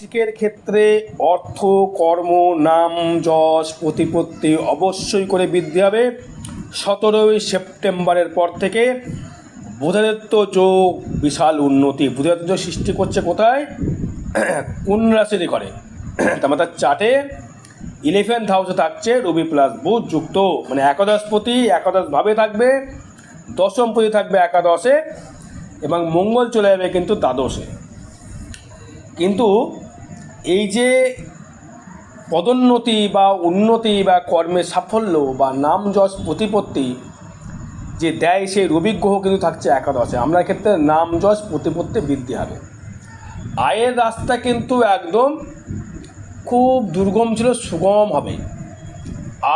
বৃশ্চিকের ক্ষেত্রে অর্থ, কর্ম, নাম, যশ, প্রতিপত্তি অবশ্যই করে বৃদ্ধি হবে। 17ই সেপ্টেম্বরের পর থেকে বুধাদিত্য যোগ বিশাল উন্নতি। বুধাদিত্য যোগ সৃষ্টি করছে কোথায়? কোন রাশির ঘরে? তার চার্টে 11th হাউসে থাকছে রবি প্লাস বুধ যুক্ত, মানে একাদশপতি একাদশভাবে থাকবে, দশমপতি থাকবে একাদশে, এবং মঙ্গল চলে যাবে কিন্তু দ্বাদশে। কিন্তু এই যে পদোন্নতি বা উন্নতি বা কর্মের সাফল্য বা নাম যশ প্রতিপত্তি যে দেয়, সেই রবি গ্রহ কিন্তু থাকছে একাদশে। আমরা ক্ষেত্রে নাম যশ প্রতিপত্তি বৃদ্ধি হবে। আয়ের রাস্তা কিন্তু একদম খুব দুর্গম ছিল, সুগম হবে।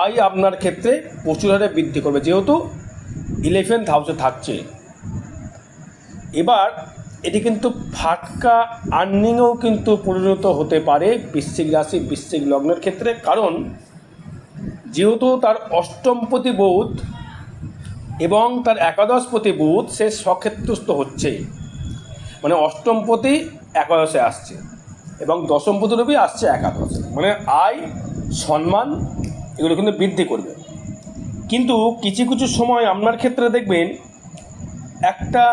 আয় আপনার ক্ষেত্রে প্রচুর হারে বৃদ্ধি করবে, যেহেতু 11th হাউসে থাকছে। এবার এটি কিন্তু ফাটকা আর্নিংয়েও কিন্তু পরিণত হতে পারে বৃশ্চিক রাশি বৃশ্চিক লগ্নের ক্ষেত্রে। কারণ যেহেতু তার অষ্টমপতি বুধ এবং তার একাদশপতি বুধ সে স্বক্ষেত্রস্থ হচ্ছে, মানে অষ্টমপতি একাদশে আসছে এবং দশমপতি রবি আসছে একাদশে, মানে আয় সম্মান এগুলো কিন্তু বৃদ্ধি করবে। কিন্তু কিছু কিছু সময় আপনার ক্ষেত্রে দেখবেন একটা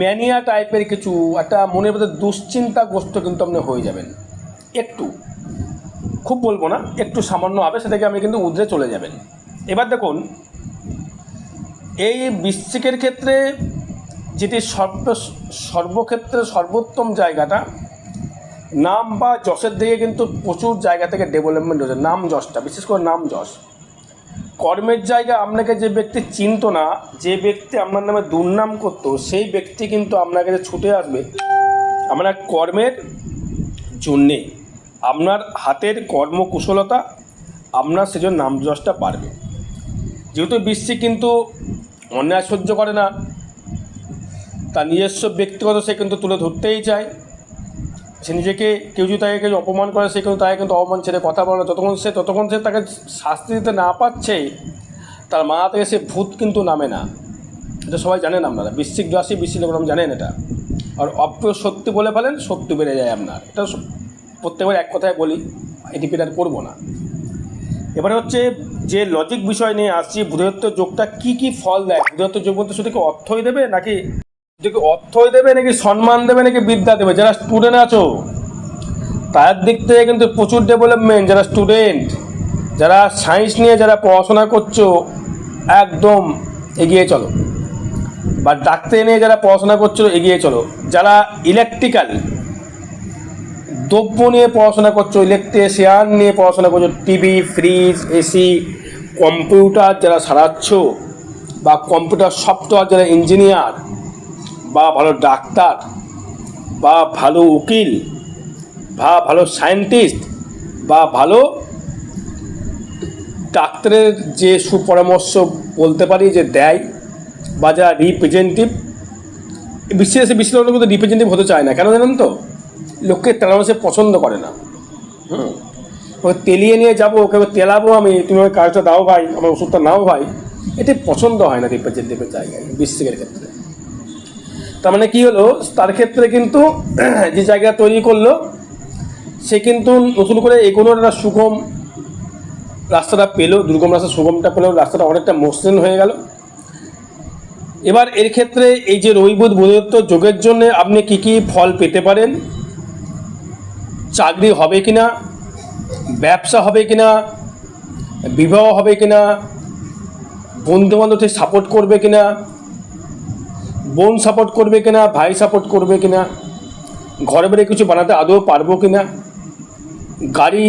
ম্যানিয়া টাইপের কিছু একটা মনের মধ্যে দুশ্চিন্তাগ্রস্ত কিন্তু আপনি হয়ে যাবেন। একটু, খুব বলবো না, একটু সামান্য হবে, সেটাকে আপনি কিন্তু উদ্রে চলে যাবেন। এবার দেখুন, এই বৃশ্চিকের ক্ষেত্রে যেটি সর্বক্ষেত্রে সর্বোত্তম জায়গাটা নাম বা যশের দিকে কিন্তু প্রচুর জায়গা থেকে ডেভেলপমেন্ট হয়েছে। নাম যশটা, বিশেষ করে নাম যশ। কর্মের জায়গা আপনাকে যে ব্যক্তি চিনত না, যে ব্যক্তি আপনার নামে দুর্নাম করতো, সেই ব্যক্তি কিন্তু আপনার কাছে ছুটে আসবে আপনার কর্মের জন্যে। আপনার হাতের কর্মকুশলতা আপনার সেজন্য নাম যশটা পারবে। যেহেতু বৃশ্চিক কিন্তু অন্যায় সহ্য করে না, তার নিজস্ব ব্যক্তিগত সে কিন্তু তুলে ধরতেই চায়। সে নিজেকে, কেউ যদি তাকে কেউ অপমান করে, সে কিন্তু তাকে কিন্তু অপমান ছেড়ে কথা বলে না। ততক্ষণ সে তাকে শাস্তি দিতে না পাচ্ছে, তার মাথা থেকে সে ভূত কিন্তু নামে না। এটা সবাই জানেন, আপনারা বৃশ্চিক রাশি বৃশ্চিক লগ্ন জানেন এটা। আর অপ্রিয় সত্যি বলে ফেলেন, সত্যি বেড়ে যায় আপনার। এটা প্রত্যেকবার এক কথায় বলি, এটি পেটার করবো না। এবারে হচ্ছে যে লজিক বিষয় নিয়ে আসছি, বুধাদিত্য যোগটা কী কী ফল দেয়। বুধাদিত্য যোগ বলতে শুধু কি অর্থই দেবে, নাকি অর্থই দেবে, নাকি সম্মান দেবে, নাকি বিদ্যা দেবে? যারা স্টুডেন্ট আছো তার দিক থেকে কিন্তু প্রচুর ডেভেলপমেন্ট। যারা স্টুডেন্ট, যারা সায়েন্স নিয়ে যারা পড়াশোনা করছো, একদম এগিয়ে চলো। বা ডাক্তারি নিয়ে যারা পড়াশোনা করছো, এগিয়ে চলো। যারা ইলেকট্রিক্যাল দ্রব্য নিয়ে পড়াশোনা করছো, ইলেকট্রিশিয়ান নিয়ে পড়াশোনা করছো, টিভি, ফ্রিজ, এসি, কম্পিউটার যারা সারাচ্ছ, বা কম্পিউটার সফটওয়্যার যারা ইঞ্জিনিয়ার, বা ভালো ডাক্তার, বা ভালো উকিল, বা ভালো সায়েন্টিস্ট, বা ভালো ডাক্তারের যে সুপরামর্শ বলতে পারি যে দেয়, বা যারা রিপ্রেজেন্টেটিভ, বিশ্বের লোক কিন্তু রিপ্রেজেন্টেটিভ হতে চায় না। কেন জানেন তো? লোককে তেলানো সে পছন্দ করে না। ওকে তেলিয়ে নিয়ে যাবো, ওকে তেলাবো আমি, তুমি ওই কাজটা দাও ভাই, আমার ওষুধটা নাও ভাই, এটি পছন্দ হয় না রিপ্রেজেন্টেটিভের জায়গায়, বৃশ্চিকের ক্ষেত্রে। তার মানে কী হলো, তার ক্ষেত্রে কিন্তু যে জায়গা তৈরি করলো, সে কিন্তু নতুন করে এগোনোর একটা সুগম রাস্তাটা পেলো, দুর্গম রাস্তা সুগমটা পেলেও রাস্তাটা অনেকটা মসৃণ হয়ে গেল। এবার এর ক্ষেত্রে এই যে রবি বুধ বুধাদিত্য যোগের জন্য আপনি কী কী ফল পেতে পারেন? চাকরি হবে কিনা, ব্যবসা হবে কিনা, বিবাহ হবে কিনা, বন্ধুবান্ধব থেকে সাপোর্ট করবে কিনা, বোন সাপোর্ট করবে কিনা, ভাই সাপোর্ট করবে কিনা, ঘরে বাড়ি কিছু বানাতে আদৌ পারবো কিনা, গাড়ি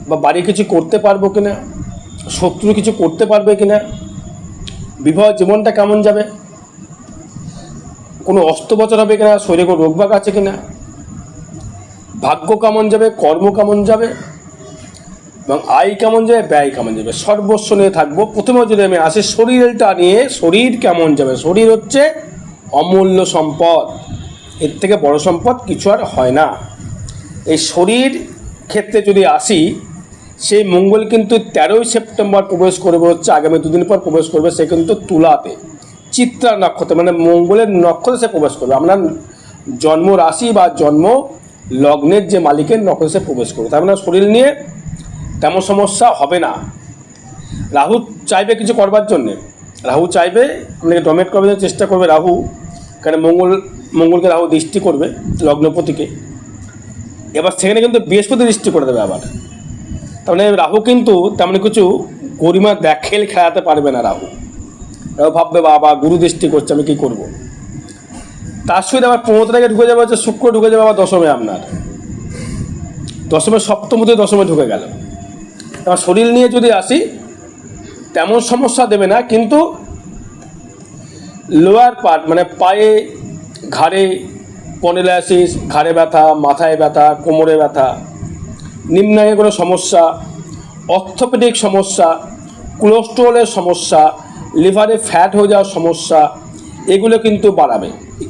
বা বাড়ি কিছু করতে পারবো কিনা, শত্রু কিছু করতে পারবে কিনা, বিবাহ জীবনটা কেমন যাবে, কোনো অস্ত্রোপচার হবে কিনা, শরীরে কোনো রোগবাগ আছে কিনা, ভাগ্য কেমন যাবে, কর্ম কেমন যাবে, এবং আয় কেমন যাবে, ব্যয় কেমন যাবে, সর্বস্ব নিয়ে থাকবো। প্রথমে যদি আমি আসি শরীরটা নিয়ে, শরীর কেমন যাবে। শরীর হচ্ছে অমূল্য সম্পদ, এর থেকে বড় সম্পদ কিছু আর হয় না। এই শরীর ক্ষেত্রে যদি আসি, সেই মঙ্গল কিন্তু 13ই সেপ্টেম্বর প্রবেশ করবে, হচ্ছে আগামী দুদিন পর প্রবেশ করবে। সে কিন্তু তুলাতে, চিত্রা নক্ষত্র, মানে মঙ্গলের নক্ষত্রে সে প্রবেশ করবে। আপনার জন্ম রাশি বা জন্ম লগ্নের যে মালিকের নক্ষত্রে প্রবেশ করবে। তার মানে শরীর নিয়ে তেমন সমস্যা হবে না। রাহু চাইবে কিছু করবার জন্যে, রাহু চাইবে আপনাকে ডমিনেট করবার জন্য চেষ্টা করবে রাহু, কারণ মঙ্গলকে রাহু দৃষ্টি করবে লগ্নপতিকে। এবার সেখানে কিন্তু বৃহস্পতি দৃষ্টি করে দেবে আবার। তার মানে রাহু কিন্তু তেমন কিছু গরিমা খেল খেলাতে পারবে না। রাহু ভাববে বাবা গুরু দৃষ্টি করছে, আমি কী করবো। তার সঙ্গে আবার 15 তারিখে ঢুকে যাবে হচ্ছে শুক্র, ঢুকে যাবে আবার দশমে, আপনার দশমে সপ্তমতে দশমে ঢুকে গেল। এবার শরীর নিয়ে যদি আসি তেমন সমস্যা দেবে না, কিন্তু লোয়ার পার্ট মানে পায়ে, ঘাড়ে পনেলাইসিস, ঘাড়ে ব্যথা, মাথায় ব্যথা, কোমরে ব্যথা, নিম্নাঙ্গে কোনো সমস্যা, অর্থোপেডিক সমস্যা, কোলেস্টেরলের সমস্যা, লিভারে ফ্যাট হয়ে যাওয়ার সমস্যা, এগুলো কিন্তু বাড়াবে,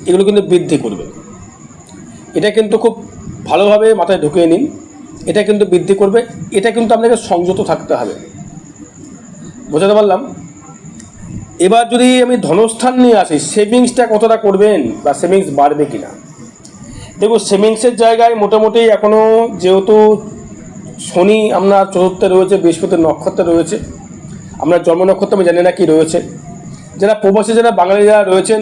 এগুলো কিন্তু বৃদ্ধি করবে। এটা কিন্তু খুব ভালোভাবে মাথায় ঢুকিয়ে নিন, এটা কিন্তু বৃদ্ধি করবে। এটা কিন্তু আপনাকে সংযত থাকতে হবে, বোঝাতে পারলাম। এবার যদি আমি ধনস্থান নিয়ে আসি, সেভিংসটা কতটা করবেন বা সেভিংস বাড়বে কিনা। দেখুন সেভিংসের জায়গায় মোটামুটি এখনও যেহেতু শনি আপনার চতুর্থে রয়েছে, বৃহস্পতির নক্ষত্রে রয়েছে, আপনার জন্ম নক্ষত্র আমি জানি না কি রয়েছে। যারা প্রবাসী, যারা বাঙালি যারা রয়েছেন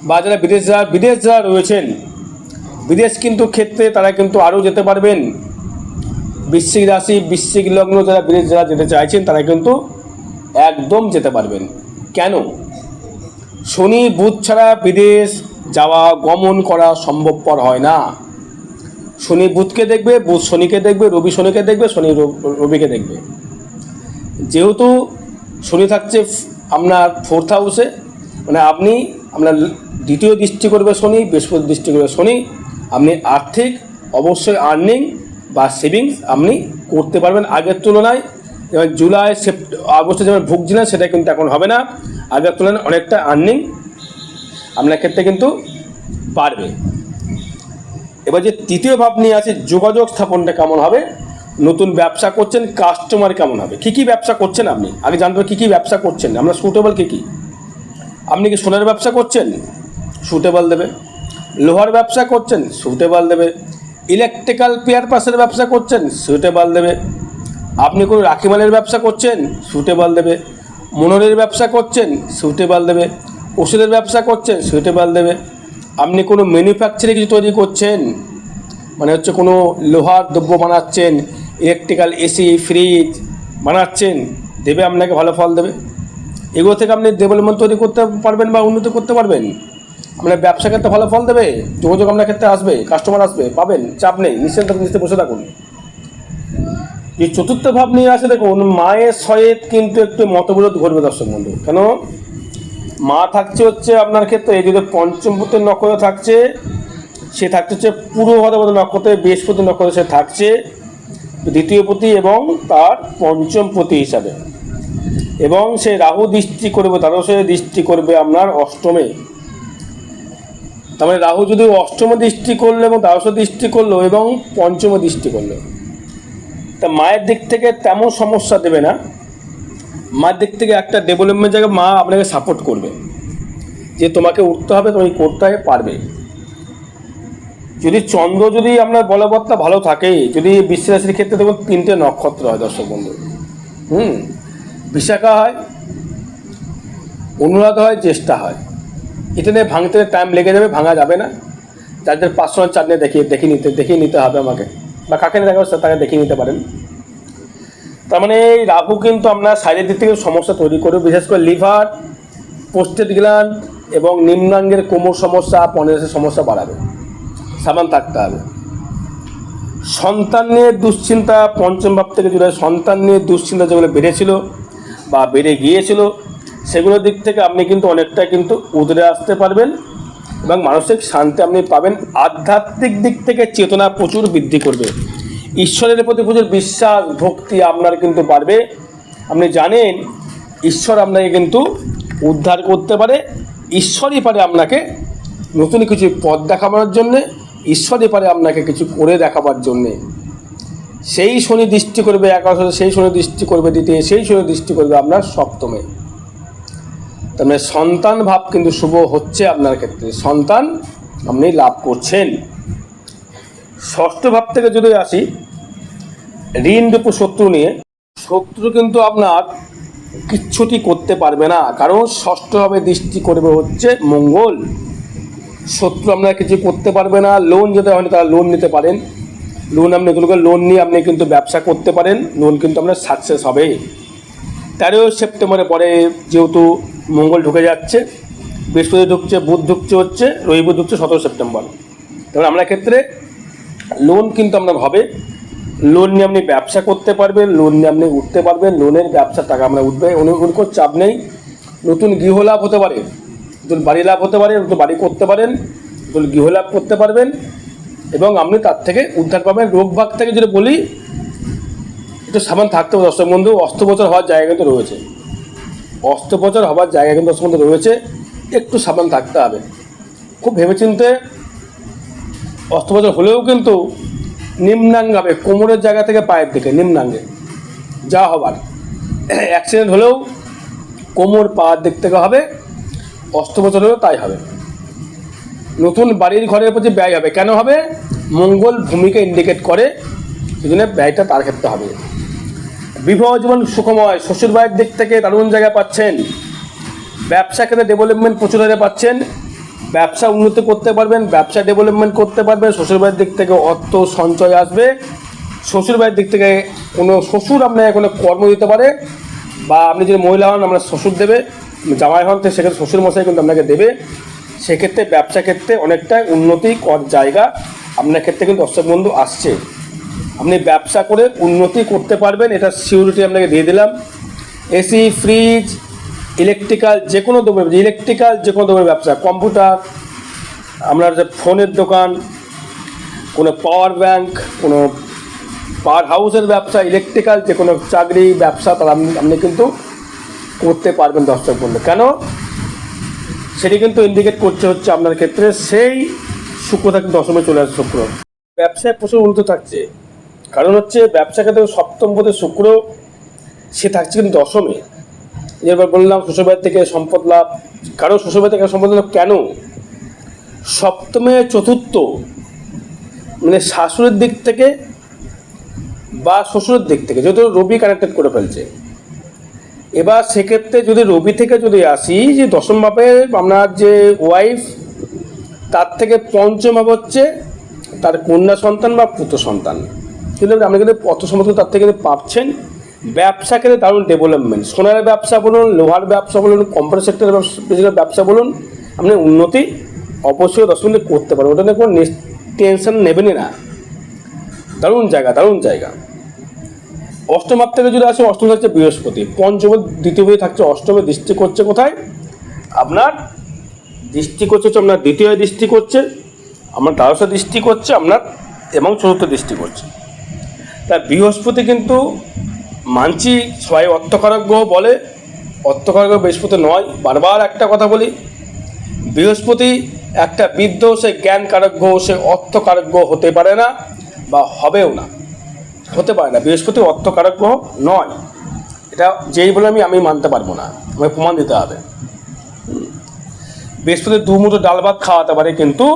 বা যারা বিদেশ যারা রয়েছেন, বিদেশ কিন্তু ক্ষেত্রে তারা কিন্তু আরও যেতে পারবেন। বৃশ্চিক রাশি, বৃশ্চিক লগ্ন যারা বিদেশ যারা যেতে চাইছেন তারা কিন্তু একদম যেতে পারবেন। কেন? শনি বুধ ছাড়া বিদেশ যাওয়া গমন করা সম্ভবপর হয় না। শনি বুধকে দেখবে, বুধ শনিকে দেখবে, রবি শনিকে দেখবে, শনি রবিকে দেখবে। যেহেতু শনি থাকছে আপনার 4th হাউসে, মানে আপনি আপনার দ্বিতীয় দৃষ্টি করবে শনি, বৃহস্পতি দৃষ্টি করবে শনি, আপনি আর্থিক অবশ্যই আর্নিং বা সেভিংস আপনি করতে পারবেন আগের তুলনায়। যেমন জুলাই আগস্টে যেমন ভুগছিলেন সেটা কিন্তু এখন হবে না, আগের তুলনায় অনেকটা আর্নিং আপনার ক্ষেত্রে কিন্তু পারবে। এবার যে তৃতীয় ভাব নিয়ে আছে, যোগাযোগ স্থাপনটা কেমন হবে, নতুন ব্যবসা করছেন, কাস্টমার কেমন হবে, কী কী ব্যবসা করছেন আপনি আগে জানতে হবে, কী কী ব্যবসা করছেন আমরা সুটেবল কী কী। আপনি কি সোনার ব্যবসা করছেন, সুটেবল দেবে। লোহার ব্যবসা করছেন, সুটেবল দেবে। ইলেকট্রিক্যাল পেয়ার পাসের ব্যবসা করছেন, সুটেবল দেবে। আপনি কোনো রাখিমালের ব্যবসা করছেন, সুটেবল দেবে। মনোরের ব্যবসা করছেন, সুটেবল দেবে। ওষুধের ব্যবসা করছেন, সুটেবল দেবে। আপনি কোনো ম্যানুফ্যাকচারিং কিছু তৈরি করছেন, মানে হচ্ছে কোনো লোহার দ্রব্য বানাচ্ছেন, ইলেকট্রিক্যাল এসি ফ্রিজ বানাচ্ছেন, দেবে, আপনাকে ভালো ফল দেবে। এগুলো থেকে আপনি ডেভেলপমেন্ট তৈরি করতে পারবেন বা উন্নতি করতে পারবেন। আপনার ব্যবসা ক্ষেত্রে ভালো ফল দেবে, যোগাযোগ আপনার ক্ষেত্রে আসবে, কাস্টমার আসবে, পাবেন, চাপ নেই, নিশ্চিন্তে বসে থাকুন। যে চতুর্থ ভাব নিয়ে আসে দেখুন, মায়ের সহিত কিন্তু একটু মতবিরোধ ঘটবে দর্শক বন্ধু। কেন? মা থাকছে হচ্ছে আপনার ক্ষেত্রে, এই যদি পঞ্চমপতির নক্ষত্র থাকছে, সে থাকছে হচ্ছে পূর্ব ভাদ্রপদ নক্ষত্রে, বৃহস্পতি নক্ষত্রে সে থাকছে দ্বিতীয় পতি এবং তার পঞ্চম পতি হিসাবে, এবং সে রাহু দৃষ্টি করবে, দ্বাদশে দৃষ্টি করবে আপনার অষ্টমে। তার মানে রাহু যদি অষ্টমে দৃষ্টি করলো এবং দ্বাদশে দৃষ্টি করলো এবং পঞ্চমে দৃষ্টি করলো, তা মায়ের দিক থেকে তেমন সমস্যা দেবে না। মায়ের দিক থেকে একটা ডেভেলপমেন্ট জায়গায় মা আপনাকে সাপোর্ট করবে, যে তোমাকে উঠতে হবে, তুমি করতে পারবে। যদি চন্দ্র যদি আপনার বলবত্তা ভালো থাকে, যদি বৃশ্চিক রাশির ক্ষেত্রে দেখুন 3টে নক্ষত্র হয় দর্শক বন্ধু, বিশাখা হয়, অনুরাধা হয়, জ্যেষ্ঠা হয়। এটা নিয়ে ভাঙতে টাইম লেগে যাবে, ভাঙা যাবে না। যাদের পার্সোনাল চার্ট নিয়ে দেখিয়ে নিতে হবে আমাকে, বা কাকে নিয়ে দেখা তাকে দেখিয়ে নিতে পারেন। তার মানে এই রাহু কিন্তু আপনার শারীরিক দিক থেকে সমস্যা তৈরি করবে, বিশেষ করে লিভার, প্রোস্টেট গ্ল্যান্ড এবং নিম্নাঙ্গের কোমর সমস্যা, পনেরোসের সমস্যা বাড়াবে, সাবধান থাকতে হবে। সন্তান নিয়ে দুশ্চিন্তা, পঞ্চম ভাব থেকে জুড়ে সন্তান নিয়ে দুশ্চিন্তা যেগুলো বেড়েছিল বা বেড়ে গিয়েছিল, সেগুলোর দিক থেকে আপনি কিন্তু অনেকটা কিন্তু উতরে আসতে পারবেন এবং মানসিক শান্তি আপনি পাবেন। আধ্যাত্মিক দিক থেকে চেতনা প্রচুর বৃদ্ধি করবে, ঈশ্বরের প্রতি প্রচুর বিশ্বাস ভক্তি আপনার কিন্তু বাড়বে। আপনি জানেন ঈশ্বর আপনাকে কিন্তু উদ্ধার করতে পারে, ঈশ্বরই পারে আপনাকে নতুন কিছু পথ দেখাবার জন্যে, ঈশ্বরই পারে আপনাকে কিছু করে দেখাবার জন্যে। সেই শনি দৃষ্টি করবে একাদশে, সেই শনি দৃষ্টি করবে দ্বিতীয়, সেই শনি দৃষ্টি করবে আপনার সপ্তমে। তার মানে সন্তান ভাব কিন্তু শুভ হচ্ছে আপনার ক্ষেত্রে, সন্তান আপনি লাভ করছেন। ষষ্ঠ ভাব থেকে যদি আসি ঋণ রূপ শত্রু নিয়ে, শত্রু কিন্তু আপনার কিচ্ছুটি করতে পারবে না, কারণ ষষ্ঠভাবে দৃষ্টি করবে হচ্ছে মঙ্গল। শত্রু আপনারা কিছু করতে পারবে না। লোন যেতে হয়নি তারা লোন নিতে পারেন, লোন আপনি এগুলোকে লোন নিয়ে আপনি কিন্তু ব্যবসা করতে পারেন, লোন কিন্তু আপনার সাকসেস হবে। 13 সেপ্টেম্বরের পরে যেহেতু মঙ্গল ঢুকে যাচ্ছে, বৃহস্পতি ঢুকছে, বুধ ঢুকছে, হচ্ছে রবি ঢুকছে 17 সেপ্টেম্বর। তবে আমরা ক্ষেত্রে লোন কিন্তু আপনার হবে, লোন নিয়ে আপনি ব্যবসা করতে পারবেন, লোন নিয়ে আপনি উঠতে পারবেন, লোনের ব্যবসার টাকা আমরা উঠবে, কোনো চাপ নেই। নতুন গৃহ লাভ হতে পারে, নতুন বাড়ি লাভ হতে পারে, নতুন বাড়ি করতে পারেন, নতুন গৃহ লাভ করতে পারবেন এবং আপনি তার থেকে উদ্ধার পাবেন। রোগ ভাগ থেকে যদি বলি একটু সাবধান থাকতে হবে দর্শক বন্ধু। অস্ত্রোপচার হওয়ার জায়গা কিন্তু রয়েছে, অস্ত্রোপচার হওয়ার জায়গা কিন্তু দর্শক বন্ধু রয়েছে, একটু সাবধান থাকতে হবে। খুব ভেবেচিন্তে অস্ত্রোপচার হলেও কিন্তু নিম্নাঙ্গে হবে, কোমরের জায়গা থেকে পায়ের দিকে নিম্নাঙ্গে যা হবার। অ্যাক্সিডেন্ট হলেও কোমর পায়ের দিক থেকে হবে, অস্ত্রোপচার হলেও তাই হবে। নতুন বাড়ির ঘরের প্রতি ব্যয় হবে, কেন হবে? মঙ্গল ভূমিকা ইন্ডিকেট করে, সেজন্য ব্যয়টা তার ক্ষেত্রে হবে। বিবাহ জীবন সুখময়, শ্বশুরবাড়ির দিক থেকে দারুণ জায়গা পাচ্ছেন। ব্যবসা ক্ষেত্রে ডেভেলপমেন্ট প্রচুর হারে পাচ্ছেন, ব্যবসা উন্নতি করতে পারবেন, ব্যবসা ডেভেলপমেন্ট করতে পারবেন। শ্বশুরবাড়ির দিক থেকে অর্থ সঞ্চয় আসবে, শ্বশুরবাড়ির দিক থেকে কোনো শ্বশুর আপনাকে কোনো কর্ম দিতে পারে, বা আপনি যদি মহিলা হন আপনার শ্বশুর দেবে, জামাই হন তো সেক্ষেত্রে শ্বশুর মশাই কিন্তু আপনাকে দেবে। সেক্ষেত্রে ব্যবসা ক্ষেত্রে অনেকটা উন্নতি কর জায়গা আপনার ক্ষেত্রে কিন্তু দর্শক বন্ধু আসছে। আপনি ব্যবসা করে উন্নতি করতে পারবেন, এটা সিউরিটি আপনাকে দিয়ে দিলাম। এসি, ফ্রিজ, ইলেকট্রিক্যাল যে কোনো দ্রব্যের, ইলেকট্রিক্যাল যে কোনো দ্রব্যের ব্যবসা, কম্পিউটার, আপনার যে ফোনের দোকান, কোনো পাওয়ার ব্যাংক, কোনো পাওয়ার হাউসের ব্যবসা, ইলেকট্রিক্যাল যে কোনো চাকরি ব্যবসা তারা আপনি কিন্তু করতে পারবেন দর্শক বন্ধু। কেন? সেটি কিন্তু ইন্ডিকেট করছে হচ্ছে আপনার ক্ষেত্রে সেই শুক্র থাকতে দশমে চলে আসে শুক্র, ব্যবসায় প্রচুর উন্নত থাকছে। কারণ হচ্ছে ব্যবসা ক্ষেত্রে সপ্তম পদে শুক্র, সে থাকছে কিন্তু দশমে। এবার বললাম শ্বশুরবাড়ি থেকে সম্পদ লাভ, কারণ শ্বশুরবাড়ি থেকে সম্পদ লাভ কেন? সপ্তমে চতুর্থ, মানে শাশুড়ির দিক থেকে বা শ্বশুরের দিক থেকে, যেহেতু রবি কানেক্টেড করে ফেলছে। এবার সেক্ষেত্রে যদি রবি থেকে যদি আসি, যে দশম ভাবে আপনার যে ওয়াইফ, তার থেকে পঞ্চম ভাব হচ্ছে তার কন্যা সন্তান বা পুত্র সন্তান, কিন্তু আপনি কিন্তু অর্থ সম্পদ তার থেকে পাচ্ছেন। ব্যবসা ক্ষেত্রে দারুণ ডেভেলপমেন্ট, সোনার ব্যবসা বলুন, লোহার ব্যবসা বলুন, কম্পিউটার সেক্টরের ব্যবসা বলুন, আপনি উন্নতি অবশ্যই দশ মিনিট করতে পারবেন, ওটা নিয়ে কোনো টেনশন নেবেনই না। দারুণ জায়গা, দারুণ জায়গা। অষ্টম ভাব থেকে যদি আসে, অষ্টম থাকছে বৃহস্পতি, পঞ্চম দ্বিতীয় ভাবে থাকছে অষ্টমে দৃষ্টি করছে কোথায়? আপনার দৃষ্টি করছে হচ্ছে আপনার দ্বিতীয় দৃষ্টি করছে, আপনার দ্বাদশে দৃষ্টি করছে আপনার, এবং চতুর্থ দৃষ্টি করছে। তা বৃহস্পতি কিন্তু মানছি সবাই অর্থকারক গ্রহ বলে, অর্থকারক গ্রহ বৃহস্পতি নয়। বারবার একটা কথা বলি, বৃহস্পতি একটা বৃদ্ধ, সে জ্ঞানকারক গ্রহ, সে অর্থকারক গ্রহ হতে পারে না বা হবেও না, হতে পারে না। বৃহস্পতি অর্থকারক গ্রহ নয়, এটা যেই বলে আমি মানতে পারবো না, আমাকে প্রমাণ দিতে হবে। বৃহস্পতি দু মুঠো ডাল ভাত খাওয়াতে পারে, কিন্তু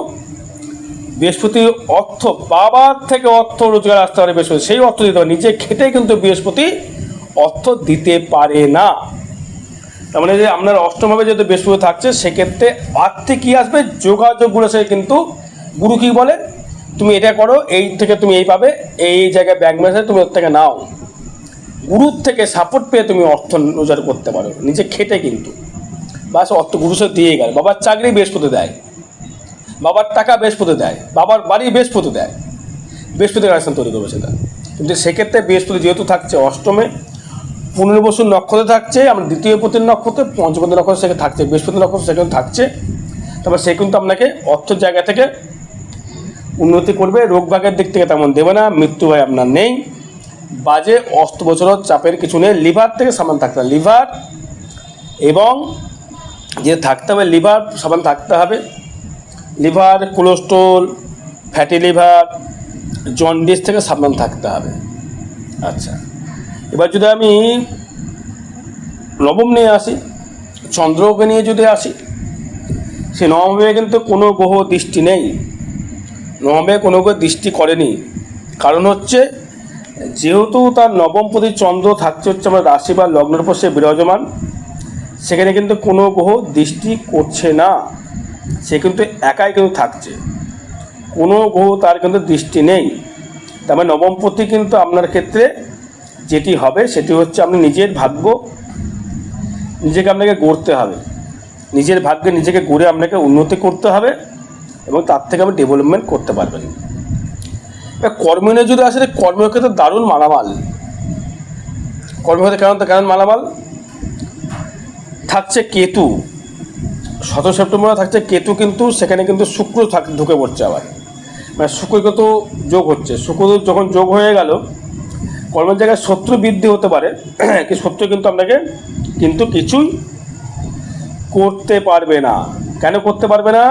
বৃহস্পতি অর্থ, বাবার থেকে অর্থ রোজগার আসতে পারে বৃহস্পতি, সেই অর্থ দিতে পারে, নিজে খেটে কিন্তু বৃহস্পতি অর্থ দিতে পারে না। তার মানে যে আপনার অষ্টমভাবে যদি বৃহস্পতি থাকছে, সেক্ষেত্রে আর্থিক কী আসবে? যোগাযোগগুলো, সে কিন্তু গুরু কী বলে, তুমি এটা করো, এই থেকে তুমি এই পাবে, এই জায়গায় ব্যাংক ম্যানেজার তুমি ওর থেকে নাও। গুরুর থেকে সাপোর্ট পেয়ে তুমি অর্থ রোজগার করতে পারো নিজে খেটে, কিন্তু বাস অর্থ গুরু সে দিয়ে গেল। বাবার চাকরি বৃহস্পতি দেয়, বাবার টাকা বৃহস্পতি দেয়, বাবার বাড়ি বৃহস্পতি দেয়, বৃহস্পতি কানেকশন তৈরি করবে সেটা। কিন্তু সেক্ষেত্রে বৃহস্পতি যেহেতু থাকছে অষ্টমে, পুনর্বসু নক্ষত্রে থাকছে, আমরা দ্বিতীয় পতির নক্ষত্রে, পঞ্চপতি নক্ষত্র সেখানে থাকছে, বৃহস্পতি নক্ষত্র সেখানে থাকছে, তারপর সে কিন্তু আপনাকে অর্থের জায়গা থেকে উন্নতি করবে। রোগ ভাগের দিক থেকে তেমন দেবে না, মৃত্যু ভয় আপনার নেই, বাজে অস্ত্রোপচার চাপের কিছু নেই। লিভার থেকে সামান থাকতে হবে, লিভার এবং যে থাকতে হবে লিভার সাবান থাকতে হবে। Liver, cholesterol, fatty liver, jaundice থেকে সাবধান থাকতে হবে। আচ্ছা, এবার যদি আমি নবম নিয়ে আসি, চন্দ্রকে নিয়ে যদি আসি, সে নবমে কিন্তু কোনো গ্রহ দৃষ্টি নেই, নবমে কোনো দৃষ্টি করেনি, কারণ হচ্ছে যেহেতু তার নবমপতি চন্দ্র থাকছে হচ্ছে আমার রাশি বা লগ্নের উপর সে বিরাজমান, সেখানে কিন্তু কোনো গ্রহ দৃষ্টি করছে না, সে কিন্তু একাই কিন্তু থাকছে, কোনো গ্রহ তার কিন্তু দৃষ্টি নেই। তার মানে নবমপতি কিন্তু আপনার ক্ষেত্রে যেটি হবে সেটি হচ্ছে আপনি নিজের ভাগ্য নিজেকে আপনাকে গড়তে হবে, নিজের ভাগ্যে নিজেকে গড়ে আপনাকে উন্নতি করতে হবে এবং তার থেকে আপনি ডেভেলপমেন্ট করতে পারবেন। কর্মে যদি আসলে কর্মক্ষেত্রে দারুণ মালামাল, কর্মক্ষেত্রে কেমন মালামাল থাকছে। কেতু 17 সেপ্টেম্বর থাকছে কেতু, কিন্তু সেখানে কিন্তু শুক্র ঢুকে পড়ছে আবার, মানে শুক্রকেতু যোগ হচ্ছে। শুক্র যখন যোগ হয়ে গেল, কর্মের জায়গায় শত্রু বৃদ্ধি হতে পারে, কি শত্রু কিন্তু আপনাকে কিন্তু কিছুই করতে পারবে না। কেন করতে পারবে না?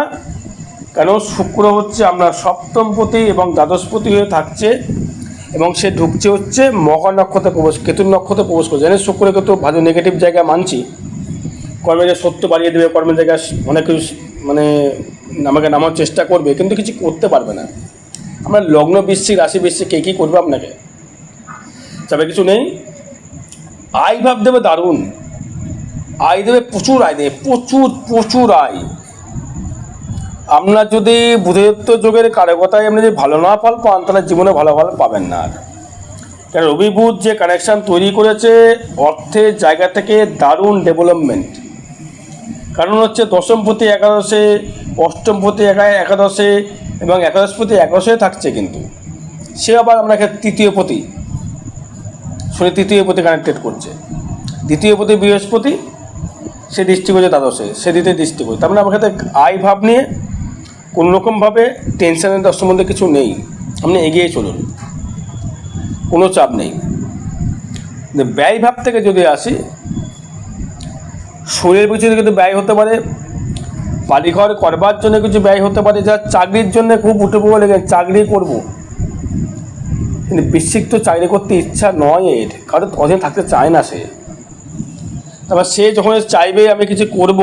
কেন শুক্র হচ্ছে আপনার সপ্তমপতি এবং দ্বাদশপতি হয়ে থাকছে এবং সে ঢুকছে হচ্ছে মকর নক্ষত্রে প্রবেশ, কেতুর নক্ষত্রে প্রবেশ করছে। জানেন শুক্র কিন্তু ভালো নেগেটিভ জায়গায় মানছি, কর্মের জায়গায় সত্য বাড়িয়ে দেবে, কর্মের জায়গায় অনেক কিছু মানে আমাকে নামার চেষ্টা করবে, কিন্তু কিছু করতে পারবে না। আমরা লগ্ন বৃশ্চিক, রাশি বৃশ্চিক, কে কী করবে আপনাকে তবে কিছু নেই। আয় ভাব দেবে দারুণ, আয় দেবে, প্রচুর আয় দেবে, প্রচুর আয়। আপনার যদি বুধেত্ব যোগের কারকতায় আপনি যদি ভালো না ফল পান, তাহলে জীবনে ভালো ফল পাবেন না। আর কারণ রবি বুধ যে কানেকশান তৈরি করেছে অর্থের জায়গা থেকে দারুণ ডেভেলপমেন্ট, কারণ হচ্ছে দশমপতি একাদশে, অষ্টমপতি একাদশে এবং একাদশপতি একাদশে থাকছে, কিন্তু সে আবার আপনাকে তৃতীয়পতি শনি তৃতীয়পতি কানেক্টেড করছে, দ্বিতীয়পতি বৃহস্পতি সে দৃষ্টি করছে দ্বাদশে, সে দ্বিতীয় দৃষ্টি করছে। তার মানে আমার ক্ষেত্রে আয় ভাব নিয়ে কোনোরকমভাবে টেনশনের দশ সম্বন্ধে কিছু নেই, আপনি এগিয়ে চলুন, কোনো চাপ নেই। ব্যয় ভাব থেকে যদি আসি, শরীরের পিছনে কিন্তু ব্যয় হতে পারে, বাড়িঘর করবার জন্য কিছু ব্যয় হতে পারে, যা চাকরির জন্য খুব উঠে পড়ে লেগে চাকরি করব, কিন্তু বৃশ্চিক তো চাকরি করতে ইচ্ছা নয় এর, কারণ অধীনে থাকতে চায় না সে। তারপর সে যখন চাইবে আমি কিছু করব,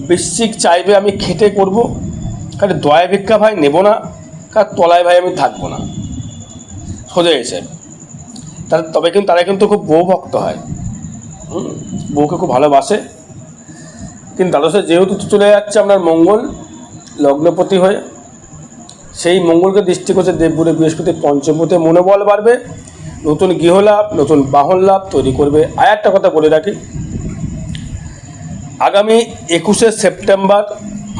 বৃশ্চিক চাইবে আমি খেটে করব, কারণ দয়া ভিক্ষা ভাই নেব না, কার তলায় ভাই আমি থাকবো না, সোজা এসে তারা, তবে কিন্তু তারা কিন্তু খুব বউ ভক্ত হয়, বউকে খুব ভালোবাসে। কিন্তু দ্বাদশে যেহেতু চলে যাচ্ছে আপনার মঙ্গল লগ্নপতি হয়ে, সেই মঙ্গলকে দৃষ্টি করছে দেবগুরু বৃহস্পতি পঞ্চমপতি, মনোবল বাড়বে, নতুন গৃহলাভ, নতুন বাহন লাভ তৈরি করবে। আর একটা কথা বলে রাখি, আগামী 21শে সেপ্টেম্বর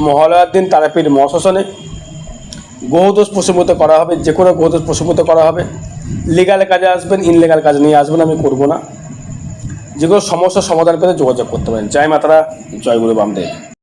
মহালয়ার দিন তারাপীঠ মহাশ্মশানে গ্রহদোষ প্রশমিত করা হবে, যে কোনো গ্রহদোষ প্রশমিত করা হবে। লিগাল কাজে আসবেন, ইনলিগাল কাজে নিয়ে আসবেন, আমি করব না। যে কোনো সমস্যার সমাধান করে যোগাযোগ করতে পারেন। জয় মাতারা, জয় গুরু বামদেব।